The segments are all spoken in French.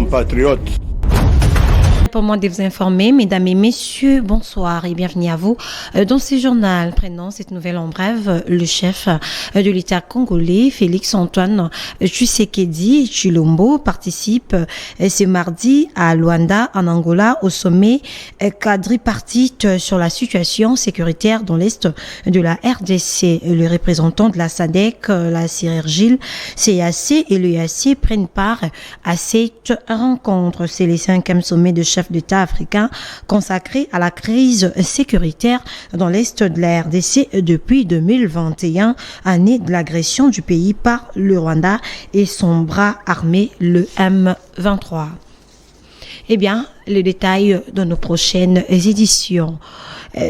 compatriotes. Pour moi de vous informer, mesdames et messieurs, bonsoir et bienvenue à vous dans ce journal. Prenons cette nouvelle en brève. Le chef de l'État congolais, Félix-Antoine Tshisekedi Tshilombo, participe ce mardi à Luanda, en Angola, au sommet quadripartite sur la situation sécuritaire dans l'est de la RDC. Le représentant de la SADC, la CIRGIL, CAC et l'EAC prennent part à cette rencontre. C'est le 5e sommet de chef d'État africain consacré à la crise sécuritaire dans l'est de la RDC depuis 2021, année de l'agression du pays par le Rwanda et son bras armé, le M23. Eh bien, les détails de nos prochaines éditions.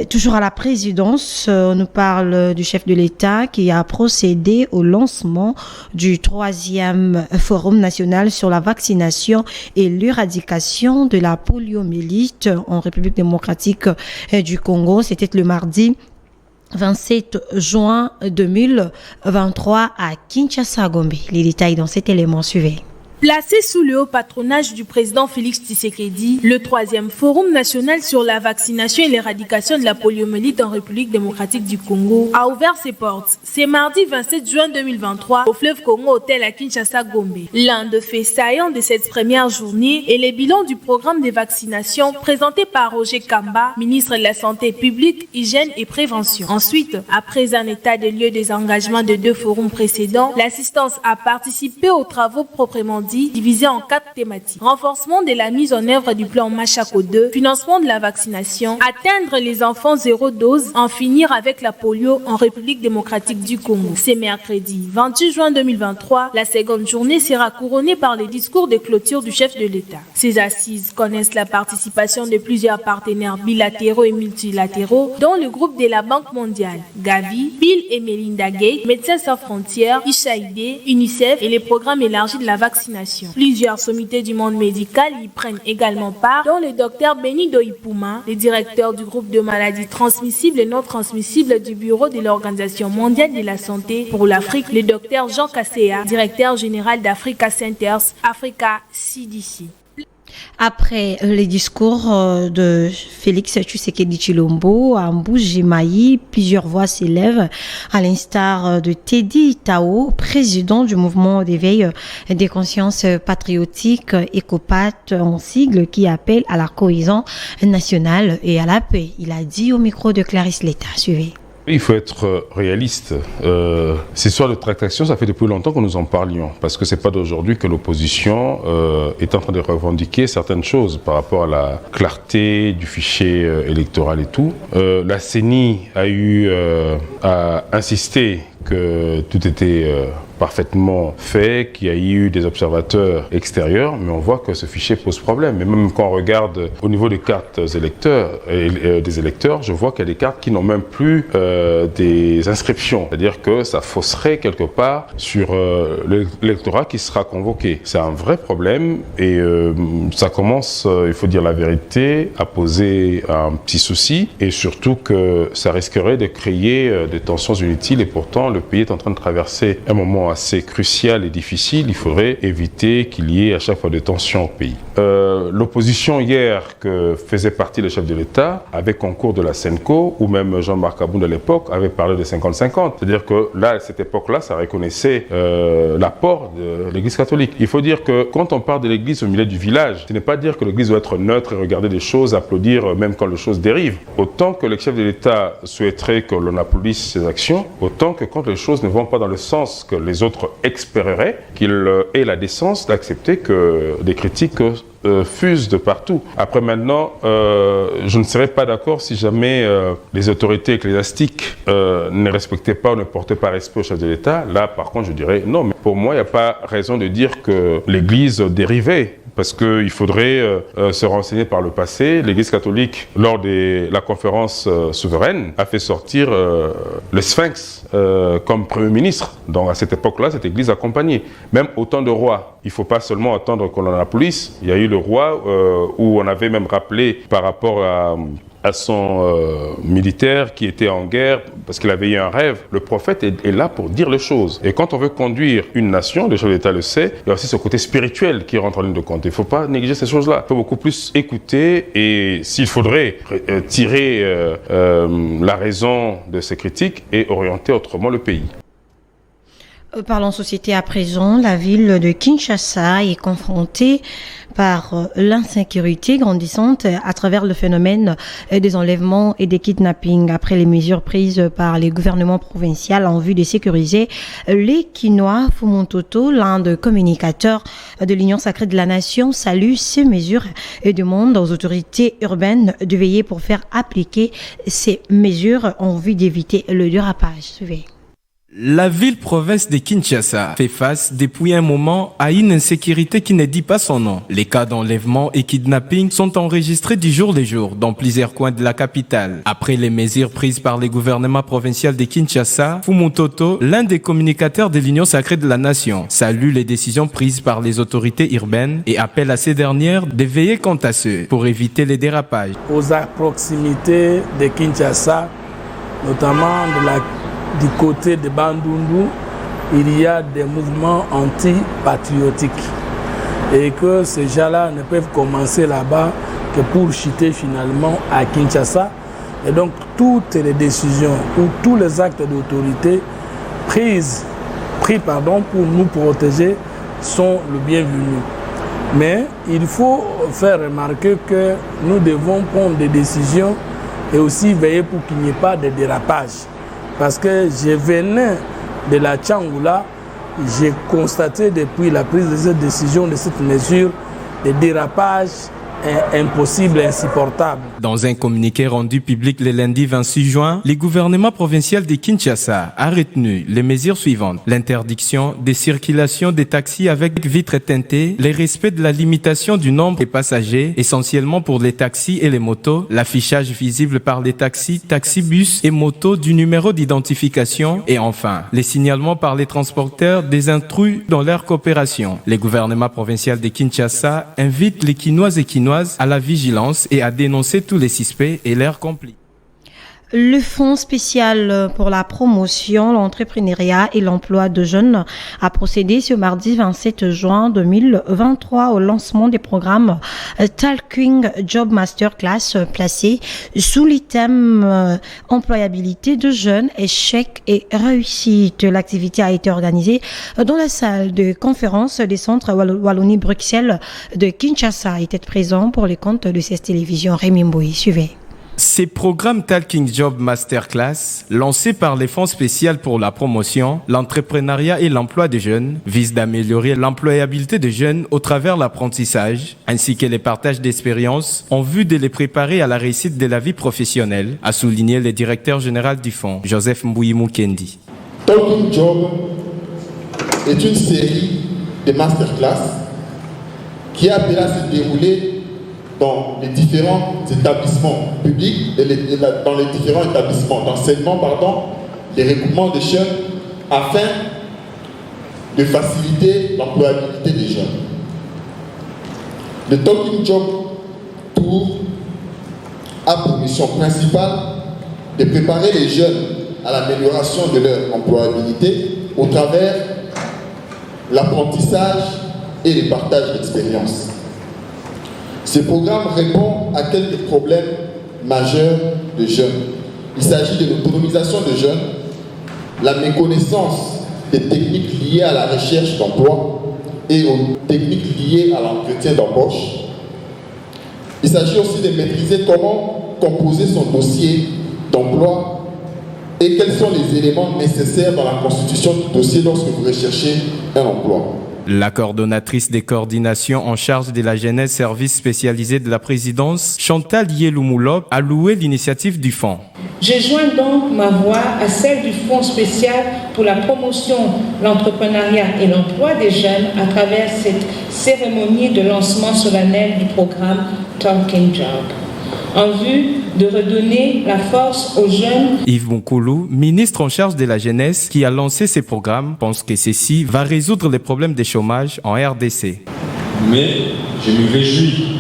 Toujours à la présidence, on nous parle du chef de l'État qui a procédé au lancement du 3e Forum national sur la vaccination et l'éradication de la poliomyélite en République démocratique du Congo. C'était le mardi 27 juin 2023 à Kinshasa, Gombe. Les détails dans cet élément suivez. Placé sous le haut patronage du président Félix Tshisekedi, le 3e Forum national sur la vaccination et l'éradication de la poliomyélite en République démocratique du Congo a ouvert ses portes. C'est mardi 27 juin 2023 au fleuve Congo Hôtel à Kinshasa, Gombe. L'un des faits saillants de cette première journée est les bilans du programme de vaccination présenté par Roger Kamba, ministre de la Santé publique, Hygiène et Prévention. Ensuite, après un état des lieux des engagements de 2 forums précédents, l'assistance a participé aux travaux proprement divisé en 4 thématiques. Renforcement de la mise en œuvre du plan Machako 2, financement de la vaccination, atteindre les enfants 0 dose, en finir avec la polio en République démocratique du Congo. C'est mercredi 28 juin 2023, la seconde journée sera couronnée par les discours de clôture du chef de l'État. Ces assises connaissent la participation de plusieurs partenaires bilatéraux et multilatéraux, dont le groupe de la Banque mondiale, Gavi, Bill et Melinda Gates, Médecins sans frontières, USAID, UNICEF et les programmes élargis de la vaccination. Plusieurs sommités du monde médical y prennent également part, dont le docteur Benido Ipuma, le directeur du groupe de maladies transmissibles et non transmissibles du bureau de l'Organisation mondiale de la santé pour l'Afrique, le docteur Jean Kassea, directeur général d'Africa Centers, Africa CDC. Après les discours de Félix Tshisekedi Tshilombo à Mbuji-Mayi, plusieurs voix s'élèvent, à l'instar de Teddy Tao, président du mouvement d'éveil des consciences patriotiques ECOPAT en sigle, qui appelle à la cohésion nationale et à la paix. Il a dit au micro de Clarisse Letta. Suivez. Il faut être réaliste. Ces histoires de tractation, ça fait depuis longtemps que nous en parlions, parce que c'est pas d'aujourd'hui que l'opposition est en train de revendiquer certaines choses par rapport à la clarté du fichier électoral et tout. La CENI a eu à insister que tout était parfaitement fait, qu'il y a eu des observateurs extérieurs, mais on voit que ce fichier pose problème. Et même quand on regarde au niveau des cartes des électeurs, je vois qu'il y a des cartes qui n'ont même plus des inscriptions. C'est-à-dire que ça fausserait quelque part sur l'électorat qui sera convoqué. C'est un vrai problème et ça commence, il faut dire la vérité, à poser un petit souci, et surtout que ça risquerait de créer des tensions inutiles, et pourtant le pays est en train de traverser un moment assez crucial et difficile. Il faudrait éviter qu'il y ait à chaque fois des tensions au pays. L'opposition hier, que faisait partie le chef de l'État, avec concours de la SENCO, ou même Jean-Marc Abound à l'époque, avait parlé de 50-50. C'est-à-dire que là, à cette époque-là, ça reconnaissait l'apport de l'Église catholique. Il faut dire que quand on parle de l'Église au milieu du village, ce n'est pas dire que l'Église doit être neutre et regarder des choses, applaudir même quand les choses dérivent. Autant que le chef de l'État souhaiterait que l'on applaudisse ses actions, autant que quand les choses ne vont pas dans le sens que les autres espéreraient, qu'il ait la décence d'accepter que des critiques fusent de partout. Après maintenant, je ne serais pas d'accord si jamais les autorités ecclésiastiques ne respectaient pas ou ne portaient pas respect au chef de l'État. Là, par contre, je dirais non. Mais pour moi, il n'y a pas raison de dire que l'Église dérivait, parce qu'il faudrait se renseigner par le passé. L'Église catholique, lors de la conférence souveraine, a fait sortir le Sphinx comme Premier ministre. Donc à cette époque-là, cette Église accompagnait. Même au temps de roi, Il ne faut pas seulement attendre qu'on ait la police. Il y a eu le roi où on avait même rappelé par rapport à son militaire qui était en guerre parce qu'il avait eu un rêve. Le prophète est là pour dire les choses. Et quand on veut conduire une nation, le chef d'État le sait, il y a aussi ce côté spirituel qui rentre en ligne de compte. Il ne faut pas négliger ces choses-là. Il faut beaucoup plus écouter et s'il faudrait tirer la raison de ces critiques et orienter autrement le pays. Parlons société à présent. La ville de Kinshasa est confrontée par l'insécurité grandissante à travers le phénomène des enlèvements et des kidnappings après les mesures prises par les gouvernements provinciaux en vue de sécuriser les Kinois. Fumontoto, l'un des communicateurs de l'Union sacrée de la nation, salue ces mesures et demande aux autorités urbaines de veiller pour faire appliquer ces mesures en vue d'éviter le dérapage. Suivez. La ville-province de Kinshasa fait face depuis un moment à une insécurité qui ne dit pas son nom. Les cas d'enlèvement et kidnapping sont enregistrés du jour le jour dans plusieurs coins de la capitale. Après les mesures prises par le gouvernement provincial de Kinshasa, Fumontoto, l'un des communicateurs de l'Union sacrée de la nation, salue les décisions prises par les autorités urbaines et appelle à ces dernières de veiller quant à ceux pour éviter les dérapages. Aux proximités de Kinshasa, notamment du côté de Bandundu, il y a des mouvements anti-patriotiques et que ces gens-là ne peuvent commencer là-bas que pour chuter finalement à Kinshasa. Et donc toutes les décisions ou tous les actes d'autorité pris pour nous protéger sont le bienvenu. Mais il faut faire remarquer que nous devons prendre des décisions et aussi veiller pour qu'il n'y ait pas de dérapage. Parce que je venais de la Tchangoula, j'ai constaté depuis la prise de cette décision, de cette mesure, des dérapages impossible et insupportable. Dans un communiqué rendu public le lundi 26 juin, le gouvernement provincial de Kinshasa a retenu les mesures suivantes. L'interdiction des circulations des taxis avec vitres teintées, le respect de la limitation du nombre de passagers, essentiellement pour les taxis et les motos, l'affichage visible par les taxis, taxibus et motos du numéro d'identification et enfin, les signalements par les transporteurs des intrus dans leur coopération. Le gouvernement provincial de Kinshasa invite les Kinois et Kinoises à la vigilance et à dénoncer tous les suspects et leurs complices. Le Fonds spécial pour la promotion, l'entrepreneuriat et l'emploi de jeunes a procédé ce mardi 27 juin 2023 au lancement des programmes Talking Job Masterclass placés sous l'item employabilité de jeunes, échecs et réussite. L'activité a été organisée dans la salle de conférence des centres Wallonie-Bruxelles de Kinshasa. Était présent pour les comptes de cette télévision Rémi Mboui. Suivez. Ces programmes Talking Job Masterclass, lancés par les fonds spéciaux pour la promotion, l'entrepreneuriat et l'emploi des jeunes, visent d'améliorer l'employabilité des jeunes au travers l'apprentissage, ainsi que les partages d'expériences en vue de les préparer à la réussite de la vie professionnelle, a souligné le directeur général du fonds, Joseph Mbouimou Kendi. Talking Job est une série de masterclass qui a appelé à se dérouler dans les différents établissements publics et dans les différents établissements d'enseignement, les regroupements des jeunes afin de faciliter l'employabilité des jeunes. Le Talking Job Tour a pour mission principale de préparer les jeunes à l'amélioration de leur employabilité au travers l'apprentissage et le partage d'expériences. Ce programme répond à quelques problèmes majeurs de jeunes. Il s'agit de l'autonomisation de jeunes, la méconnaissance des techniques liées à la recherche d'emploi et aux techniques liées à l'entretien d'embauche. Il s'agit aussi de maîtriser comment composer son dossier d'emploi et quels sont les éléments nécessaires dans la constitution du dossier lorsque vous recherchez un emploi. La coordonnatrice des coordinations en charge de la jeunesse service spécialisé de la présidence, Chantal Yeloumoulop, a loué l'initiative du fonds. Je joins donc ma voix à celle du Fonds spécial pour la promotion, l'entrepreneuriat et l'emploi des jeunes à travers cette cérémonie de lancement solennel du programme Talking Job. en vue de redonner la force aux jeunes. Yves Moukoulou, ministre en charge de la jeunesse, qui a lancé ces programmes, pense que ceci va résoudre les problèmes de chômage en RDC. Mais je me réjouis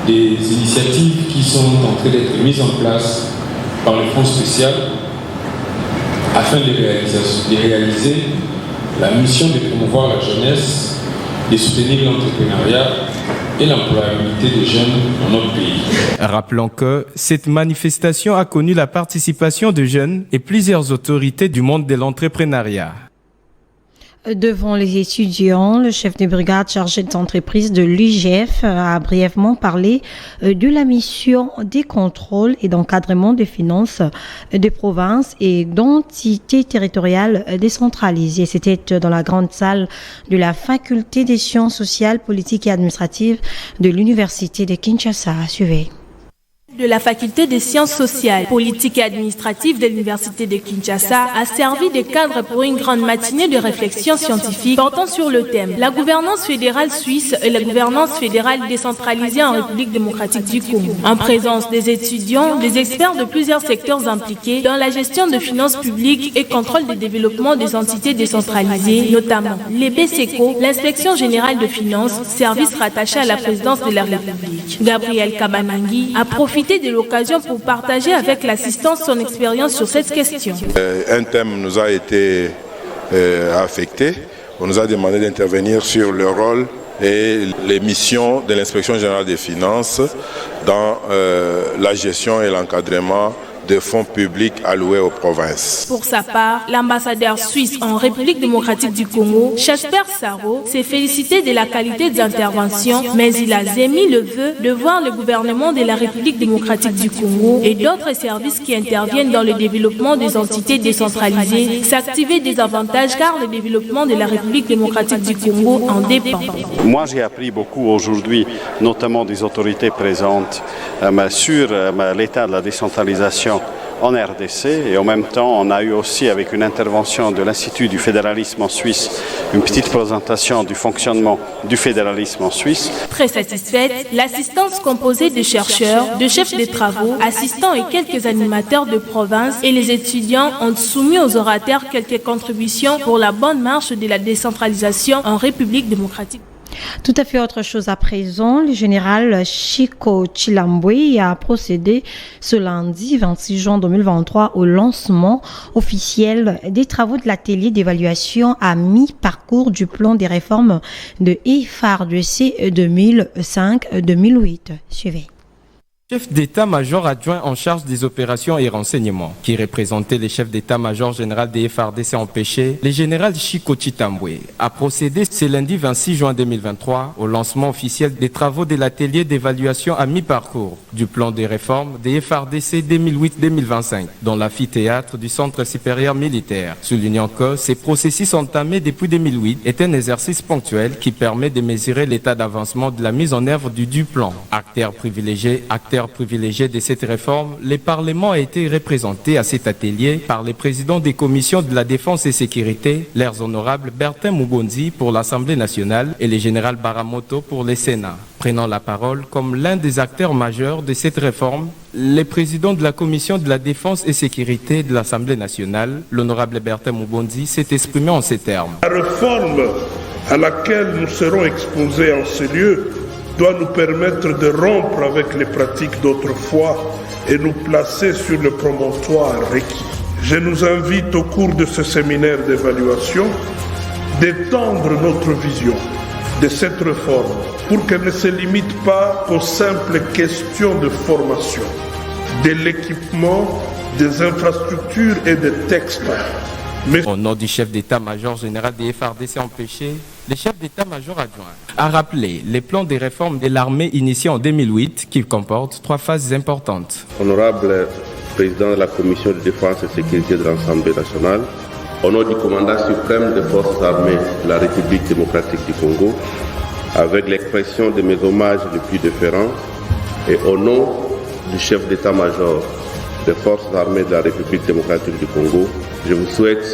des initiatives qui sont en train d'être mises en place par le Fonds spécial afin de réaliser la mission de promouvoir la jeunesse, de soutenir l'entrepreneuriat et l'employabilité des jeunes dans notre pays. Rappelons que cette manifestation a connu la participation de jeunes et plusieurs autorités du monde de l'entrepreneuriat. Devant les étudiants, le chef de brigade chargé d'entreprise de l'UGF a brièvement parlé de la mission des contrôles et d'encadrement des finances des provinces et d'entités territoriales décentralisées. C'était dans la grande salle de la faculté des sciences sociales, politiques et administratives de l'université de Kinshasa. Suivez. De la faculté des sciences sociales, politiques et administratives de l'université de Kinshasa a servi de cadre pour une grande matinée de réflexion scientifique portant sur le thème la gouvernance fédérale suisse et la gouvernance fédérale décentralisée en République démocratique du Congo. En présence des étudiants, des experts de plusieurs secteurs impliqués dans la gestion de finances publiques et contrôle des développements des entités décentralisées, notamment les BCECO, l'inspection générale de finances, service rattaché à la présidence de la République. Gabriel Kabanangi a profité de l'occasion pour partager avec l'assistance son expérience sur cette question. Un thème nous a été affecté. On nous a demandé d'intervenir sur le rôle et les missions de l'inspection générale des finances dans la gestion et l'encadrement des fonds publics alloués aux provinces. Pour sa part, l'ambassadeur suisse en République démocratique du Congo, Jasper Saro, s'est félicité de la qualité des interventions, mais il a émis le vœu de voir le gouvernement de la République démocratique du Congo et d'autres services qui interviennent dans le développement des entités décentralisées s'activer des avantages car le développement de la République démocratique du Congo en dépend. Moi, j'ai appris beaucoup aujourd'hui, notamment des autorités présentes, sur l'état de la décentralisation en RDC et en même temps on a eu aussi avec une intervention de l'Institut du fédéralisme en Suisse une petite présentation du fonctionnement du fédéralisme en Suisse. Très satisfaite, l'assistance composée de chercheurs, de chefs de travaux, assistants et quelques animateurs de province et les étudiants ont soumis aux orateurs quelques contributions pour la bonne marche de la décentralisation en République démocratique. Tout à fait autre chose à présent, le général Chico Chilambwe a procédé ce lundi 26 juin 2023 au lancement officiel des travaux de l'atelier d'évaluation à mi-parcours du plan des réformes de FARDC 2005-2008. Suivez. Chef d'état-major adjoint en charge des opérations et renseignements, qui représentait le chef d'état-major général des FARDC empêché, le général Chico Chitambwe, a procédé ce lundi 26 juin 2023 au lancement officiel des travaux de l'atelier d'évaluation à mi-parcours du plan de réforme des FARDC 2008-2025 dans l'amphithéâtre du Centre supérieur militaire, soulignant que ces processus entamés depuis 2008 est un exercice ponctuel qui permet de mesurer l'état d'avancement de la mise en œuvre du plan. Acteur privilégié de cette réforme, le Parlement a été représenté à cet atelier par les présidents des commissions de la défense et sécurité, leurs honorables Bertin Mugonzi pour l'Assemblée nationale et le général Baramoto pour le Sénat. Prenant la parole comme l'un des acteurs majeurs de cette réforme, le président de la commission de la défense et sécurité de l'Assemblée nationale, l'honorable Bertin Mugonzi, s'est exprimé en ces termes. La réforme à laquelle nous serons exposés en ces lieux doit nous permettre de rompre avec les pratiques d'autrefois et nous placer sur le promontoire requis. Je nous invite au cours de ce séminaire d'évaluation d'étendre notre vision de cette réforme pour qu'elle ne se limite pas aux simples questions de formation, de l'équipement, des infrastructures et des textes. Au nom du chef d'état-major général des FARDC empêché, le chef d'état-major adjoint a rappelé les plans de réforme de l'armée initiés en 2008 qui comportent 3 phases importantes. Honorable président de la commission de défense et sécurité de l'Assemblée nationale, au nom du commandant suprême des forces armées de la République démocratique du Congo, avec l'expression de mes hommages les plus déférents et au nom du chef d'état-major des forces armées de la République démocratique du Congo, je vous souhaite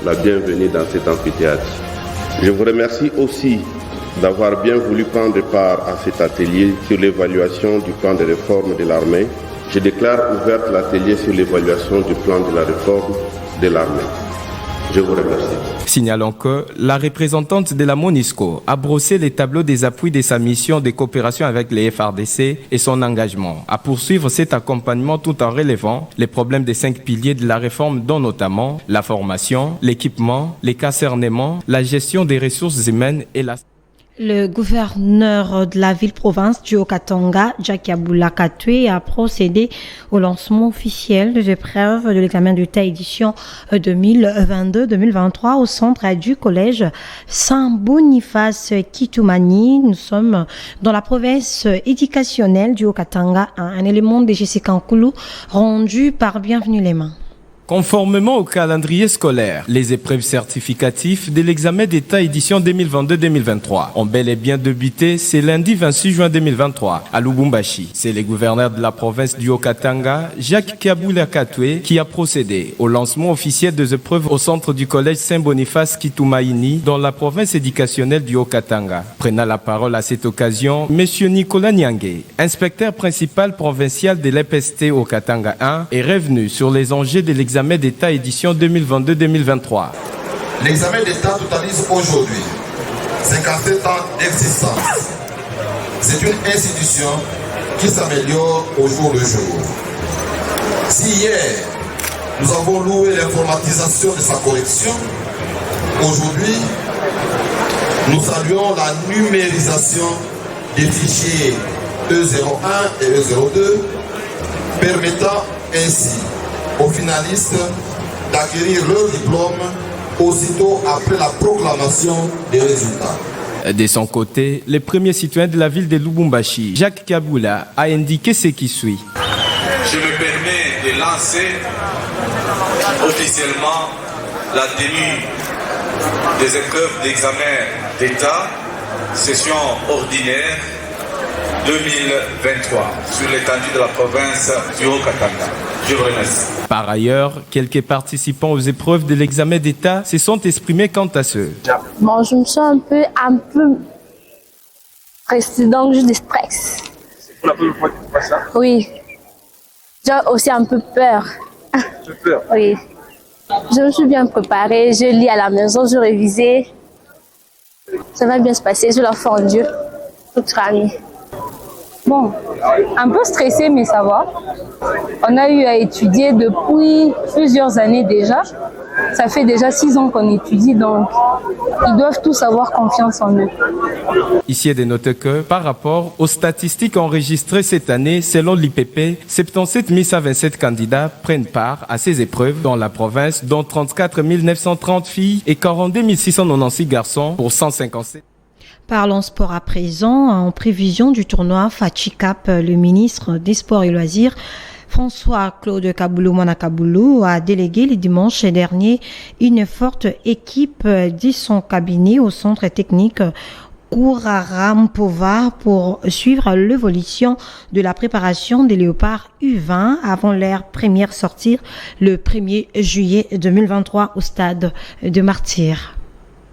la bienvenue dans cet amphithéâtre. Je vous remercie aussi d'avoir bien voulu prendre part à cet atelier sur l'évaluation du plan de réforme de l'armée. Je déclare ouverte l'atelier sur l'évaluation du plan de la réforme de l'armée. Je vous remercie. Signalons que la représentante de la MONUSCO a brossé les tableaux des appuis de sa mission de coopération avec les FARDC et son engagement à poursuivre cet accompagnement tout en relevant les problèmes des 5 piliers de la réforme, dont notamment la formation, l'équipement, les casernements, la gestion des ressources humaines et la... Le gouverneur de la ville-province du Haut-Katanga, Jacques Kabula Katwe, a procédé au lancement officiel des épreuves de l'examen d'État édition 2022-2023 au centre du collège Saint-Boniface Kitoumani. Nous sommes dans la province éducationnelle du Haut-Katanga. Un élément de Jessica Nkoulou rendu par Bienvenue les mains. Conformément au calendrier scolaire, les épreuves certificatives de l'examen d'État édition 2022-2023 ont bel et bien débuté ce lundi 26 juin 2023 à Lubumbashi. C'est le gouverneur de la province du Haut-Katanga, Jacques Kabula Katwe, qui a procédé au lancement officiel des épreuves au centre du collège Saint-Boniface Kitoumani dans la province éducationnelle du Haut-Katanga. Prenant la parole à cette occasion, M. Nicolas Nyangé, inspecteur principal provincial de l'EPST Haut-Katanga 1, est revenu sur les enjeux de l'examen d'État édition 2022-2023. L'examen d'État totalise aujourd'hui 57 ans d'existence. C'est une institution qui s'améliore au jour le jour. Si hier, nous avons loué l'informatisation de sa correction, aujourd'hui, nous saluons la numérisation des fichiers E01 et E02, permettant ainsi aux finalistes d'acquérir leur diplôme aussitôt après la proclamation des résultats. De son côté, le premier citoyen de la ville de Lubumbashi, Jacques Kabula, a indiqué ce qui suit. Je me permets de lancer officiellement la tenue des épreuves d'examen d'État, session ordinaire 2023, sur l'étendue de la province du Haut-Katanga. Je vous remercie. Par ailleurs, quelques participants aux épreuves de l'examen d'État se sont exprimés quant à ce. Bon, je me sens un peu stressée, donc je stresse. C'est pour la première fois que tu fais ça? Oui. J'ai aussi un peu peur. Tu as peur? Oui. Je me suis bien préparée, je lis à la maison, je révisais. Ça va bien se passer, je la fais en Dieu. Tout sera mis. Bon, un peu stressé, mais ça va. On a eu à étudier depuis plusieurs années déjà. Ça fait déjà 6 ans qu'on étudie, donc ils doivent tous avoir confiance en eux. Ici est de noter que, par rapport aux statistiques enregistrées cette année, selon l'IPP, 77 127 candidats prennent part à ces épreuves dans la province, dont 34 930 filles et 42 696 garçons pour 157. Parlons sport à présent. En prévision du tournoi FATCHICAP, le ministre des Sports et Loisirs, François-Claude Kaboulou a délégué le dimanche dernier une forte équipe de son cabinet au centre technique Kourarampova pour suivre l'évolution de la préparation des léopards U20 avant leur première sortie le 1er juillet 2023 au stade de Martyrs.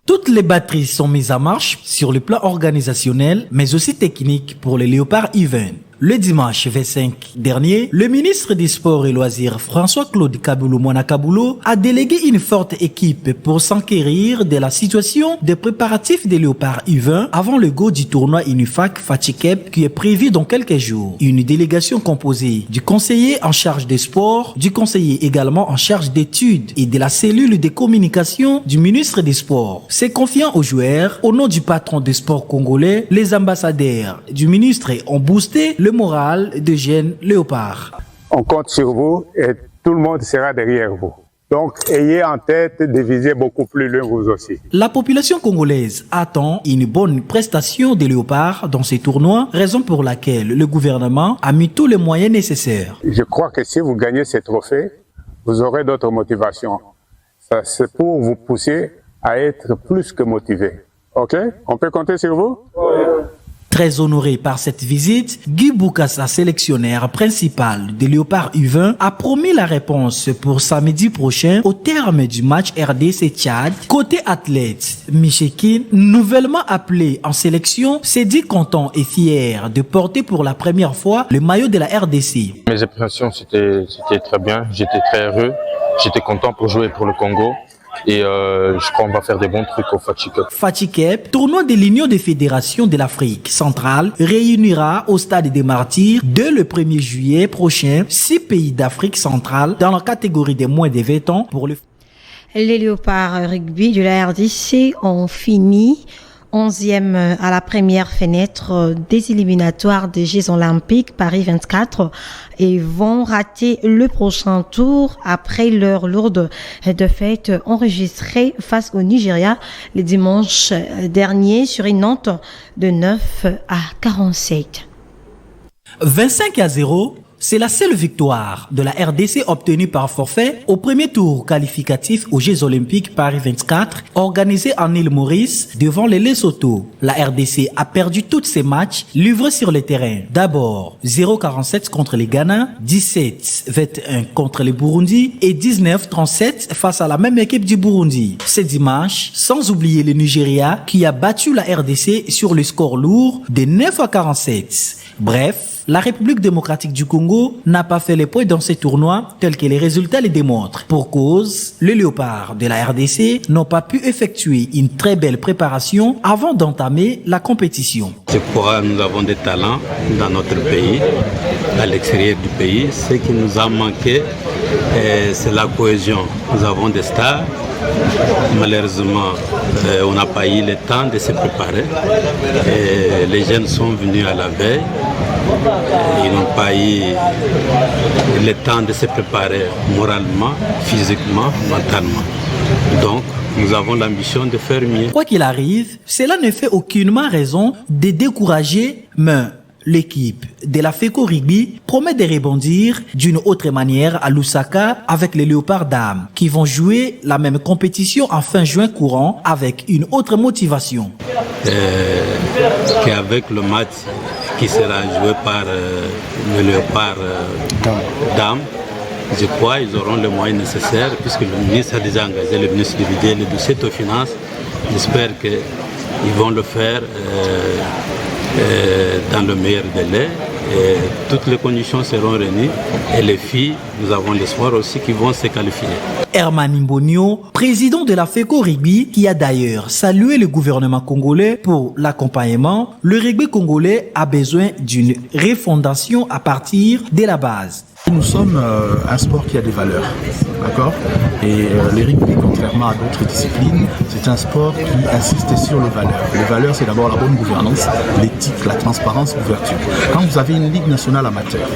Toutes les batteries sont mises en marche sur le plan organisationnel, mais aussi technique pour les léopards U20. Le dimanche 25 dernier, le ministre des Sports et Loisirs François-Claude Kaboulou a délégué une forte équipe pour s'enquérir de la situation des préparatifs des léopards U20 avant le go du tournoi UNIFAC FATCHICAP qui est prévu dans quelques jours. Une délégation composée du conseiller en charge des sports, du conseiller également en charge d'études et de la cellule de communication du ministre des Sports. C'est confiant aux joueurs, au nom du patron des sports congolais, les ambassadeurs du ministre ont boosté le moral de jeunes léopards. On compte sur vous et tout le monde sera derrière vous. Donc, ayez en tête de viser beaucoup plus loin vous aussi. La population congolaise attend une bonne prestation des léopards dans ces tournois, raison pour laquelle le gouvernement a mis tous les moyens nécessaires. Je crois que si vous gagnez ces trophées, vous aurez d'autres motivations. Ça, c'est pour vous pousser à être plus que motivé. Ok? On peut compter sur vous? Très honoré par cette visite, Guy Boukassa, sélectionneur principal des Léopards U20, a promis la réponse pour samedi prochain au terme du match RDC-Tchad. Côté athlète, Michekin, nouvellement appelé en sélection, s'est dit content et fier de porter pour la première fois le maillot de la RDC. Mes impressions, c'était très bien. J'étais très heureux. J'étais content pour jouer pour le Congo. Et je crois qu'on va faire des bons trucs au Fatih Cup. Fatih Cup, tournoi de l'Union des fédérations de l'Afrique centrale, réunira au Stade des Martyrs dès le 1er juillet prochain 6 pays d'Afrique centrale dans la catégorie des moins de 20 ans pour le... Les Léopards rugby de la RDC ont fini 11e à la première fenêtre des éliminatoires des Jeux Olympiques Paris 24 et vont rater le prochain tour après leur lourde défaite enregistrée face au Nigeria le dimanche dernier sur une note de 9-47. 25-0. C'est la seule victoire de la RDC obtenue par forfait au premier tour qualificatif aux Jeux Olympiques Paris 24 organisé en île Maurice devant les Lesotho. La RDC a perdu tous ses matchs livrés sur le terrain. D'abord 0-47 contre les Ghana, 17-21 contre les Burundi et 19-37 face à la même équipe du Burundi. Ce dimanche, sans oublier le Nigeria qui a battu la RDC sur le score lourd de 9-47. Bref, la République démocratique du Congo n'a pas fait les points dans ces tournois tels que les résultats les démontrent. Pour cause, les Léopards de la RDC n'ont pas pu effectuer une très belle préparation avant d'entamer la compétition. C'est pourquoi nous avons des talents dans notre pays, à l'extérieur du pays. Ce qui nous a manqué, c'est la cohésion. Nous avons des stars. Malheureusement, on n'a pas eu le temps de se préparer. Et les jeunes sont venus à la veille. Ils n'ont pas eu le temps de se préparer moralement, physiquement, mentalement. Donc, nous avons l'ambition de faire mieux. Quoi qu'il arrive, cela ne fait aucunement raison de décourager, mais l'équipe de la FECO Rugby promet de rebondir d'une autre manière à Lusaka avec les Léopards dames qui vont jouer la même compétition en fin juin courant avec une autre motivation. Qu'avec le match qui sera joué par le Léopard dames, je crois qu'ils auront les moyens nécessaires puisque le ministre a déjà engagé le ministre du Budget et le dossier aux finances. J'espère qu'ils vont le faire dans le meilleur délai. Et toutes les conditions seront réunies et les filles, nous avons l'espoir aussi qu'ils vont se qualifier. Herman Imbonio, président de la FECO Rugby, qui a d'ailleurs salué le gouvernement congolais pour l'accompagnement, le rugby congolais a besoin d'une refondation à partir de la base. Nous sommes un sport qui a des valeurs, d'accord ? Et le rugby, contrairement à d'autres disciplines, c'est un sport qui insiste sur les valeurs. Les valeurs, c'est d'abord la bonne gouvernance, l'éthique, la transparence, l'ouverture. Quand vous avez une ligue nationale amateur,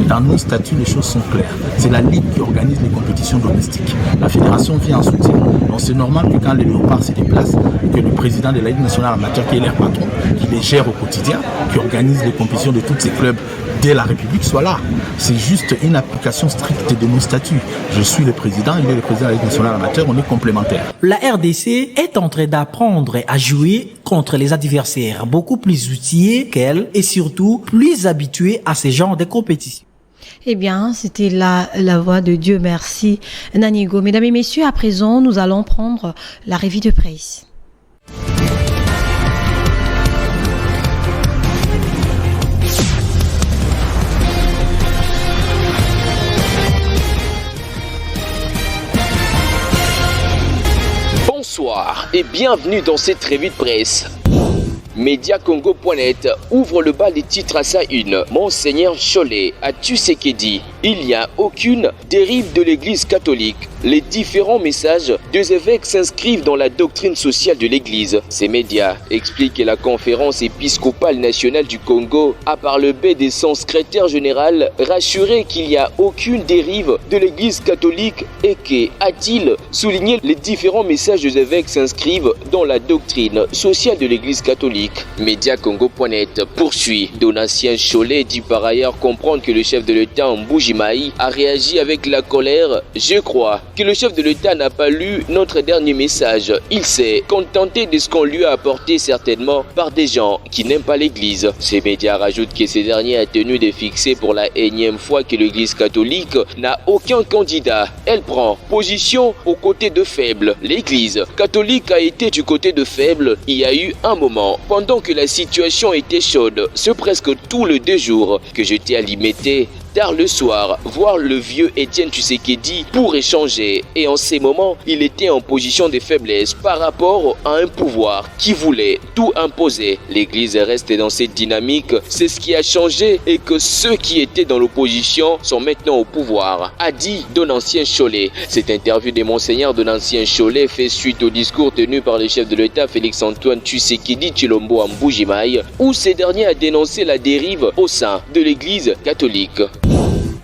dans nos statuts, les choses sont claires. C'est la ligue qui organise les compétitions domestiques. La fédération vient en soutien. Donc c'est normal que quand les Léopards se déplacent, que le président de la ligue nationale amateur, qui est leur patron, qui les gère au quotidien, qui organise les compétitions de tous ces clubs dès la République, soit là. C'est juste une application stricte de nos statuts. Je suis le président, il est le président de la Ligue nationale amateur, on est complémentaires. La RDC est en train d'apprendre à jouer contre les adversaires beaucoup plus outillés qu'elle et surtout plus habitués à ce genre de compétitions. Eh bien, c'était la voix de Dieu merci, Nanigo. Mesdames et messieurs, à présent, nous allons prendre la revue de presse. Bonsoir et bienvenue dans cette revue de presse. Mediacongo.net ouvre le bal des titres à sa une. Monseigneur Cholet à Tshisekedi. Il n'y a aucune dérive de l'Église catholique. Les différents messages des évêques s'inscrivent dans la doctrine sociale de l'Église. Ces médias expliquent que la conférence épiscopale nationale du Congo a par le biais de son secrétaire général rassuré qu'il n'y a aucune dérive de l'Église catholique et que, a-t-il souligné, les différents messages des évêques s'inscrivent dans la doctrine sociale de l'Église catholique. Mediacongo.net poursuit. Donatien Cholet dit par ailleurs comprendre que le chef de l'État Mbouji Mbujimaï a réagi avec la colère. Je crois que le chef de l'État n'a pas lu notre dernier message. Il s'est contenté de ce qu'on lui a apporté certainement par des gens qui n'aiment pas l'Église. Ces médias rajoutent que ce dernier a tenu de fixer pour la énième fois que l'Église catholique n'a aucun candidat. Elle prend position aux côtés de faibles. L'Église catholique a été du côté de faibles. Il y a eu un moment, pendant que la situation était chaude, c'est presque tous les 2 jours que j'étais à Limete, tard le soir, voir le vieux Étienne Tshisekedi pour échanger. Et en ces moments, il était en position de faiblesse par rapport à un pouvoir qui voulait tout imposer. L'Église reste dans cette dynamique. C'est ce qui a changé et que ceux qui étaient dans l'opposition sont maintenant au pouvoir, a dit Donancien Cholet. Cette interview de Monseigneur Donancien Cholet fait suite au discours tenu par le chef de l'État Félix-Antoine Tshisekedi Tshilombo à Mbujimaï, où ce dernier a dénoncé la dérive au sein de l'Église catholique.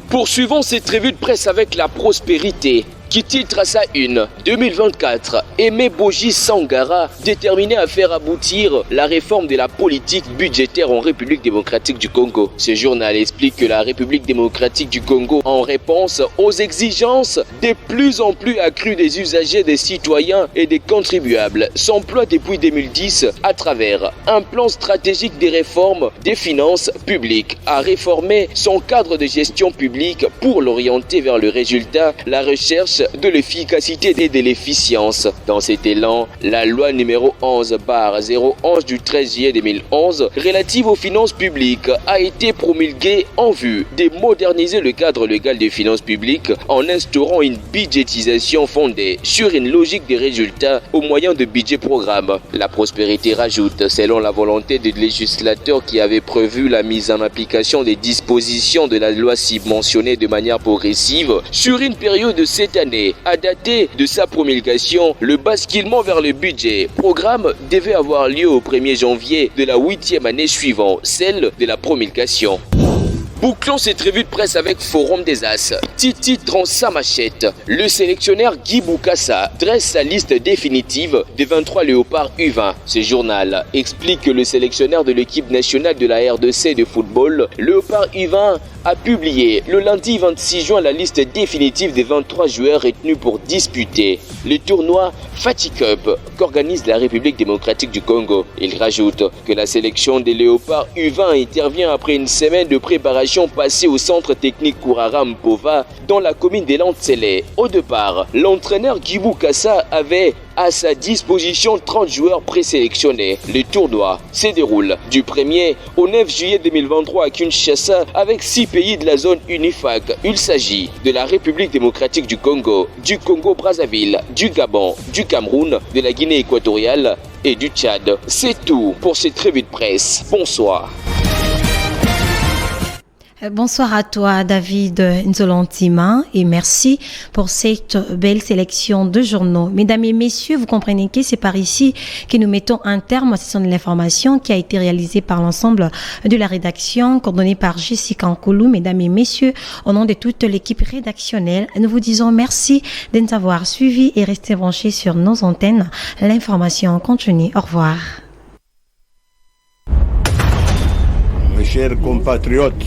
Poursuivons cette revue de presse avec la prospérité, qui titre à sa une 2024, Aimé Boji Sangara, déterminé à faire aboutir la réforme de la politique budgétaire en République démocratique du Congo. Ce journal explique que la République démocratique du Congo, en réponse aux exigences de plus en plus accrues des usagers, des citoyens et des contribuables, s'emploie depuis 2010 à travers un plan stratégique des réformes des finances publiques à réformer son cadre de gestion publique pour l'orienter vers le résultat, la recherche de l'efficacité et de l'efficience. Dans cet élan, la loi numéro 11/011 du 13 juillet 2011 relative aux finances publiques a été promulguée en vue de moderniser le cadre légal des finances publiques en instaurant une budgétisation fondée sur une logique de résultats au moyen de budget programme. La prospérité rajoute, selon la volonté des législateurs qui avaient prévu la mise en application des dispositions de la loi subventionnée de manière progressive sur une période de 7 années. À dater de sa promulgation, le basculement vers le budget programme devait avoir lieu au 1er janvier de la 8e année suivant celle de la promulgation. Bouclons cette revue de presse avec Forum des As. Titi dans sa machette. Le sélectionneur Guy Boukassa dresse sa liste définitive des 23 léopards U20. Ce journal explique que le sélectionneur de l'équipe nationale de la RDC de football, léopard U20, a publié le lundi 26 juin la liste définitive des 23 joueurs retenus pour disputer le tournoi Fatih Cup qu'organise la République démocratique du Congo. Il rajoute que la sélection des léopards U20 intervient après une semaine de préparation passée au centre technique Kourara Mpova dans la commune des Lantzele. Au départ, l'entraîneur Guy Boukassa avait à sa disposition 30 joueurs présélectionnés. Le tournoi se déroule du 1er au 9 juillet 2023 à Kinshasa avec 6 pays de la zone UNIFAC. Il s'agit de la République démocratique du Congo-Brazzaville, du Gabon, du Cameroun, de la Guinée équatoriale et du Tchad. C'est tout pour cette revue de presse. Bonsoir. Bonsoir à toi, David Nzolantima, et merci pour cette belle sélection de journaux. Mesdames et messieurs, vous comprenez que c'est par ici que nous mettons un terme à cette session de l'information qui a été réalisée par l'ensemble de la rédaction, coordonnée par Jessica Nkoulou. Mesdames et messieurs, au nom de toute l'équipe rédactionnelle, nous vous disons merci de nous avoir suivis et restez branchés sur nos antennes. L'information continue. Au revoir. Mes chers compatriotes,